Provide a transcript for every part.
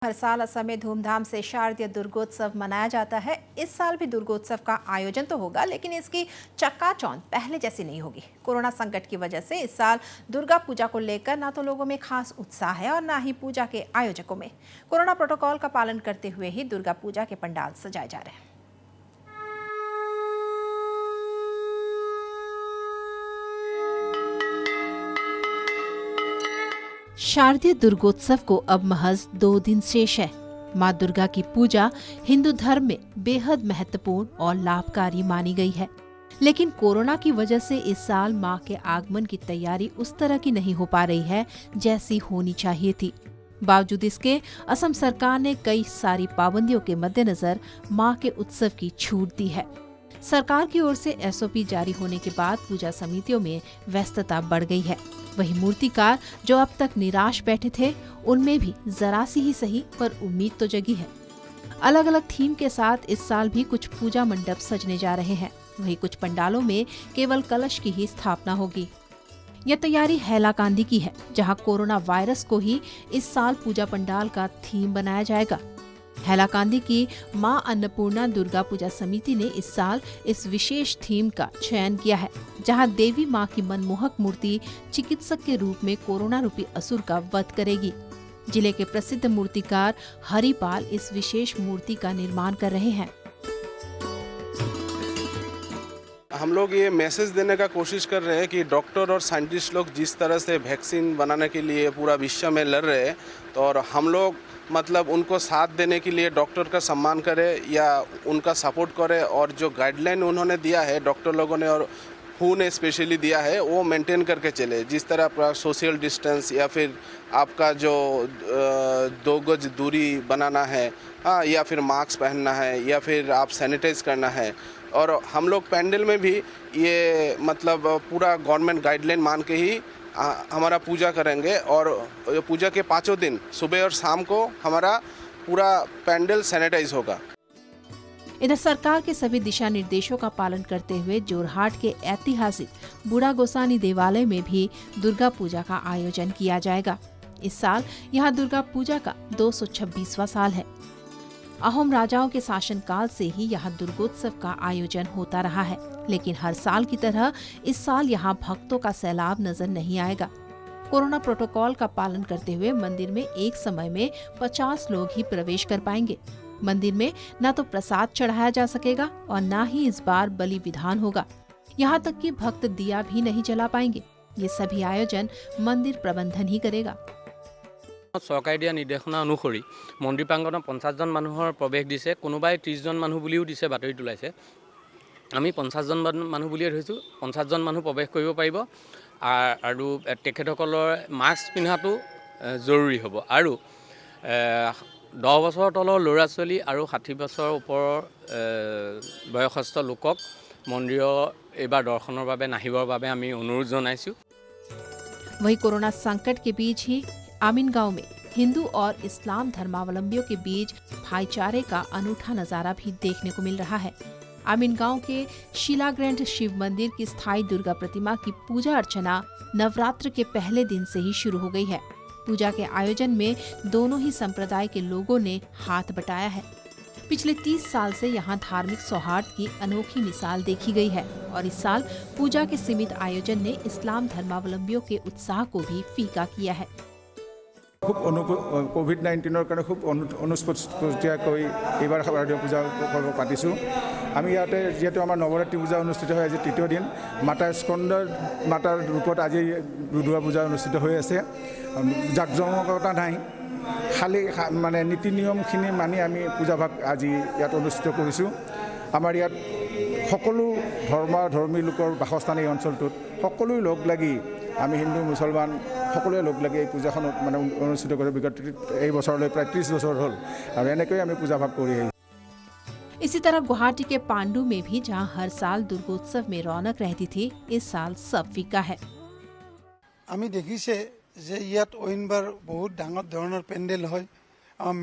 हर साल असम में धूमधाम से शारदीय दुर्गोत्सव मनाया जाता है। इस साल भी दुर्गोत्सव का आयोजन तो होगा, लेकिन इसकी चकाचौंध पहले जैसी नहीं होगी। कोरोना संकट की वजह से इस साल दुर्गा पूजा को लेकर ना तो लोगों में खास उत्साह है और ना ही पूजा के आयोजकों में। कोरोना प्रोटोकॉल का पालन करते हुए ही दुर्गा पूजा के पंडाल सजाए जा रहे हैं। शारदीय दुर्गोत्सव को अब महज 2 दिन शेष है। माँ दुर्गा की पूजा हिंदू धर्म में बेहद महत्वपूर्ण और लाभकारी मानी गई है, लेकिन कोरोना की वजह से इस साल माँ के आगमन की तैयारी उस तरह की नहीं हो पा रही है जैसी होनी चाहिए थी। बावजूद इसके असम सरकार ने कई सारी पाबंदियों के मद्देनजर माँ के उत्सव की छूट दी है। सरकार की ओर से SOP जारी होने के बाद पूजा समितियों में व्यस्तता बढ़ गई है। वही मूर्तिकार जो अब तक निराश बैठे थे, उनमें भी जरा सी ही सही पर उम्मीद तो जगी है। अलग अलग थीम के साथ इस साल भी कुछ पूजा मंडप सजने जा रहे हैं। वही कुछ पंडालों में केवल कलश की ही स्थापना होगी। यह तैयारी हैलाकांदी की है, जहां कोरोना वायरस को ही इस साल पूजा पंडाल का थीम बनाया जाएगा। हैलाकांदी की मां अन्नपूर्णा दुर्गा पूजा समिति ने इस साल इस विशेष थीम का चयन किया है, जहां देवी मां की मनमोहक मूर्ति चिकित्सक के रूप में कोरोना रूपी असुर का वध करेगी। जिले के प्रसिद्ध मूर्तिकार हरिपाल इस विशेष मूर्ति का निर्माण कर रहे हैं। हम लोग ये मैसेज देने का कोशिश कर रहे हैं कि डॉक्टर और साइंटिस्ट लोग जिस तरह से वैक्सीन बनाने के लिए पूरा विश्व में लड़ रहे हैं, तो और हम लोग मतलब उनको साथ देने के लिए डॉक्टर का सम्मान करें या उनका सपोर्ट करें, और जो गाइडलाइन उन्होंने दिया है डॉक्टर लोगों ने और WHO ने स्पेशली दिया है, वो मेंटेन करके चले। जिस तरह आपका सोशल डिस्टेंस या फिर आपका जो 2 गज दूरी बनाना है, या फिर मास्क पहनना है, या फिर आप सैनिटाइज करना है। और हम लोग पैंडल में भी ये मतलब पूरा गवर्नमेंट गाइडलाइन मान के ही हमारा पूजा करेंगे, और पूजा के 5 दिन सुबह और शाम को हमारा पूरा पैंडल सैनिटाइज होगा। इधर सरकार के सभी दिशा निर्देशों का पालन करते हुए जोरहाट के ऐतिहासिक बूढ़ा गोसानी देवालय में भी दुर्गा पूजा का आयोजन किया जाएगा। इस साल यहाँ दुर्गा पूजा का 226वां साल है। अहोम राजाओं के शासनकाल से ही यहाँ दुर्गोत्सव का आयोजन होता रहा है, लेकिन हर साल की तरह इस साल यहाँ भक्तों का सैलाब नजर नहीं आएगा। कोरोना प्रोटोकॉल का पालन करते हुए मंदिर में एक समय में 50 लोग ही प्रवेश कर पाएंगे। मंदिर में न तो प्रसाद चढ़ाया जा सकेगा और न ही इस बार बलि विधान होगा। यहाँ तक कि भक्त दिया भी नहीं जला पाएंगे। ये सभी आयोजन मंदिर प्रबंधन ही करेगा। सरकारे दिया निर्देशना अनुसरी मंदिर प्रांगणत 50 जन मानुहर प्रवेश दिसे, कोনোবাই 30 जन मानुह बुलिও दिसे, बातरित ओलाइছে। আমি 50 জন मानुह बुलिए धरिছো। 50 जन मानुह प्रवेश কৰিব পাৰিব আৰু তেখেতসকলৰ মাস্ক পিন্ধাটো জৰুৰী হ'ব। আৰু 10 বছৰৰ তলৰ ল'ৰা ছোৱালী আৰু 60 বছৰৰ ওপৰৰ বয়সস্থ লোকক মন্দিৰৰ এইবাৰ দৰ্শনৰ বাবে নাহিবৰ বাবে আমি অনুৰোধ জনাইছো। वही कोरोना संकट के बीच ही आमीन गांव में हिंदू और इस्लाम धर्मावलंबियों के बीच भाईचारे का अनूठा नजारा भी देखने को मिल रहा है। आमीन गांव के शिलाग्रंथ शिव मंदिर की स्थायी दुर्गा प्रतिमा की पूजा अर्चना नवरात्र के पहले दिन से ही शुरू हो गई है। पूजा के आयोजन में दोनों ही संप्रदाय के लोगों ने हाथ बटाया है। पिछले 30 साल से यहाँ धार्मिक सौहार्द की अनोखी मिसाल देखी गई है, और इस साल पूजा के सीमित आयोजन ने इस्लाम धर्मावलंबियों के उत्साह को भी फीका किया है। खूब कोविड-19 कारण खूब अनुस्पष्टियाকৈ এইবাৰ শাৰদীয় পূজা পাতিছোঁ। আমি ইয়াতে যেহেতু আমাৰ নৱৰাত্ৰি পূজা অনুষ্ঠিত হয়, আজি 3য় দিন মাতা স্কন্দৰ মাতাৰ ৰূপত আজি দুৰ্গা পূজা অনুষ্ঠিত হৈ আছে। জাকজমকতা নাই, খালি মানে নীতি নিয়মখিনি মানি আমি পূজাভাগ আজি ইয়াত অনুষ্ঠিত কৰিছোঁ। আমাৰ ইয়াত সকলো ধৰ্মী লোকৰ বাসস্থান এই অঞ্চলটোত সকলো লগ লাগি আমি হিন্দু মুছলমান সকলোৱে লগ লাগি এই পূজাখন মানে অনুষ্ঠিত কৰি বিগত এই বছৰলৈ প্ৰায় 30 বছৰ হ'ল, আৰু এনেকৈ আমি পূজাভাগ কৰি আহিছোঁ। इसी तरह गुवाहाटी के पांडु में भी जहां हर साल दुर्गोत्सव में रौनक रहती थी, इस साल सब फीका है। আমি দেখিছে যে ইয়াত অইনবাৰ বহুত ডাঙৰ ধৰণৰ পেণ্ডেল হয়,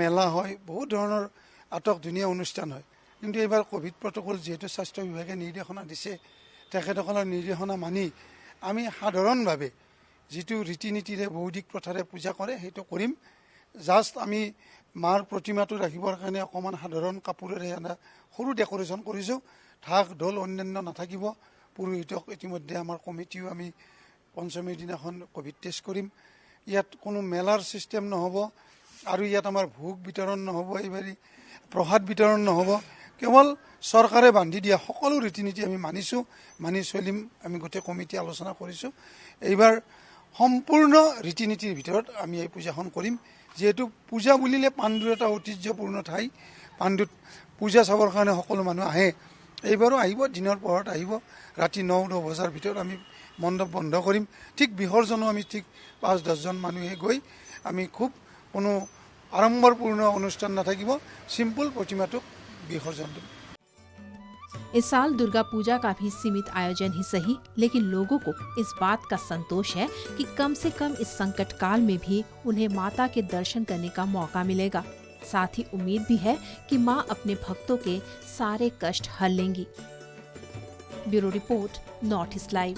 মেলা হয়, বহুত ধৰণৰ আটক ধুনীয়া অনুষ্ঠান হয়। কিন্তু এইবাৰ কোভিড প্ৰট'কল যেহেতু স্বাস্থ্য বিভাগে নিৰ্দেশনা দিছে, তেখেতসকলৰ নিৰ্দেশনা মানি আমি সাধাৰণভাৱে যিটো ৰীতি নীতিৰে বৌদ্ধিক প্ৰথাৰে পূজা কৰে সেইটো কৰিম। জাষ্ট আমি মাৰ প্ৰতিমাটো ৰাখিবৰ কাৰণে অকণমান সাধাৰণ কাপোৰেৰে এটা সৰু ডেক'ৰেশ্যন কৰিছোঁ। ঢাক ঢোল অন্যান্য নাথাকিব। পুৰোহিতক ইতিমধ্যে আমাৰ কমিটিও আমি পঞ্চমীৰ দিনাখন ক'ভিড টেষ্ট কৰিম। ইয়াত কোনো মেলাৰ ছিষ্টেম নহ'ব আৰু ইয়াত আমাৰ ভোগ বিতৰণ নহ'ব, এইবাৰ প্ৰসাদ বিতৰণ নহ'ব। কেৱল চৰকাৰে বান্ধি দিয়া সকলো ৰীতি নীতি আমি মানি চলিম। আমি গোটেই কমিটি আলোচনা কৰিছোঁ। এইবাৰ সম্পূৰ্ণ ৰীতি নীতিৰ ভিতৰত আমি এই পূজাখন কৰিম। যিহেতু পূজা বুলিলে পাণ্ডুৰ এটা ঐতিহ্যপূৰ্ণ ঠাই, পাণ্ডুত পূজা চাবৰ কাৰণে সকলো মানুহ আহে। এইবাৰো আহিব, দিনৰ পোহৰত আহিব। ৰাতি 9-10 বজাৰ ভিতৰত আমি মণ্ডপ বন্ধ কৰিম। ঠিক বিসৰ্জনো আমি ঠিক 5-10জন মানুহে গৈ আমি খুব কোনো আড়ম্বৰপূৰ্ণ অনুষ্ঠান নাথাকিব, চিম্পুল প্ৰতিমাটোক विसर्जन दें। इस साल दुर्गा पूजा का भी सीमित आयोजन ही सही, लेकिन लोगों को इस बात का संतोष है कि कम से कम इस संकट काल में भी उन्हें माता के दर्शन करने का मौका मिलेगा। साथ ही उम्मीद भी है कि मां अपने भक्तों के सारे कष्ट हल लेंगी। Bureau report, north east live.